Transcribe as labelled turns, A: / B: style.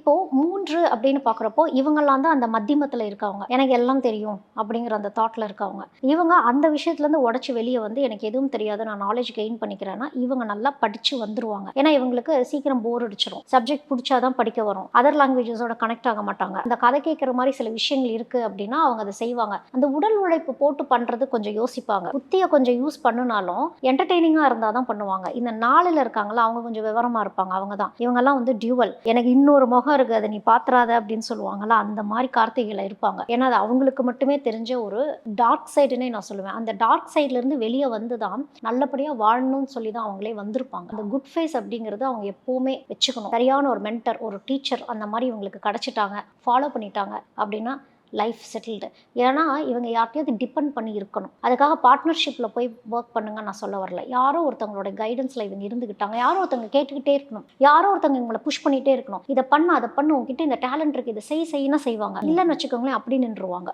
A: இப்போ 3 அப்படின்னு பார்க்குறப்போ இவங்கலாம் தான் அந்த மத்தியமத்துல இருக்கவங்க. எனக்கு எல்லாம் தெரியும் அப்படிங்கிற அந்த தாட்ல இருக்கவங்க. இவங்க அந்த விஷயத்துலேருந்து உடைச்சு வெளிய வந்து எனக்கு எதுவும் தெரியாது, நான் நாலேட்ஜ் கெயின் பண்ணிக்கிறேன்னா, இவங்க நல்லா படிச்சு வந்துருவாங்க. ஏன்னா இவங்களுக்கு சீக்கிரம் போர் அடிச்சிரும். சப்ஜெக்ட் புடிச்சா தான் படிக்க வரும். அதர் லாங்குவேஜஸோட கனெக்ட் ஆக மாட்டாங்க. அந்த கதை கேட்கிற மாரி சில விஷயங்கள் இருக்கு அப்படின்னா, அவங்க அத செய்வாங்க. அந்த உடல் உழைப்பு போட்டு பண்றது கொஞ்சம் யோசிப்பாங்க. புத்திய கொஞ்சம் யூஸ் பண்ணுனாலும், என்டர்டெய்னிங்கா இருந்தா தான் பண்ணுவாங்க. இந்த 4ல இருக்காங்கல்ல, அவங்க கொஞ்சம் விவரமா இருப்பாங்க. அவங்க தான். இவங்கலாம் வந்து டியூவல். எனக்கு இன்னொரு முகம் இருக்கு, அத நீ பாத்துறாத அப்படின்னு சொல்லுவாங்கல்ல, அந்த மாரி கார்த்திகைல இருப்பாங்க. ஏன்னா அது அவங்களுக்கு மட்டுமே தெரிஞ்ச ஒரு டார்க் சைடுன்னே நான் சொல்லுவேன். அந்த டார்க் சைட்ல இருந்து வெளிய வந்து தான் நல்லபடியா வாழணும்னு சொல்லி தான் அவங்களே வந்திருப்பாங்க. அந்த குட் ஃபேஸ் அப்படிங்கிறது அவங்க எப்பவுமே வச்சுக்கணும். சரியான ஒரு மென்டர், ஒரு டீச்சர் அந்த மாரி இவங்களுக்கு கிடைச்சிட்டாங்க, ஃபாலோ பண்ணிட்டாங்க அப்படின்னா லைஃப் செட்டில்டு. ஏன்னா இவங்க யார்ட்டயாவது டிபெண்ட் பண்ணி இருக்கணும். அதுக்காக பார்ட்னர்ஷிப்ல போய் ஒர்க் பண்ணுங்க நான் சொல்ல வரல. யாரோ ஒருத்தவங்களோட கைடன்ஸ்ல இவங்க இருந்துக்கிட்டாங்க. யாரோ ஒருத்தவங்க கேட்டுக்கிட்டே இருக்கணும். யாரோ ஒருத்தவங்க இவங்கள புஷ் பண்ணிட்டே இருக்கணும். இத பண்ணு, அத பண்ணு, உன்கிட்ட இந்த டேலண்ட் இருக்கு, இத செய்யின்னா செய்வாங்க. இல்லன்னு வச்சுக்கோங்களேன், அப்படி நின்றுவாங்க.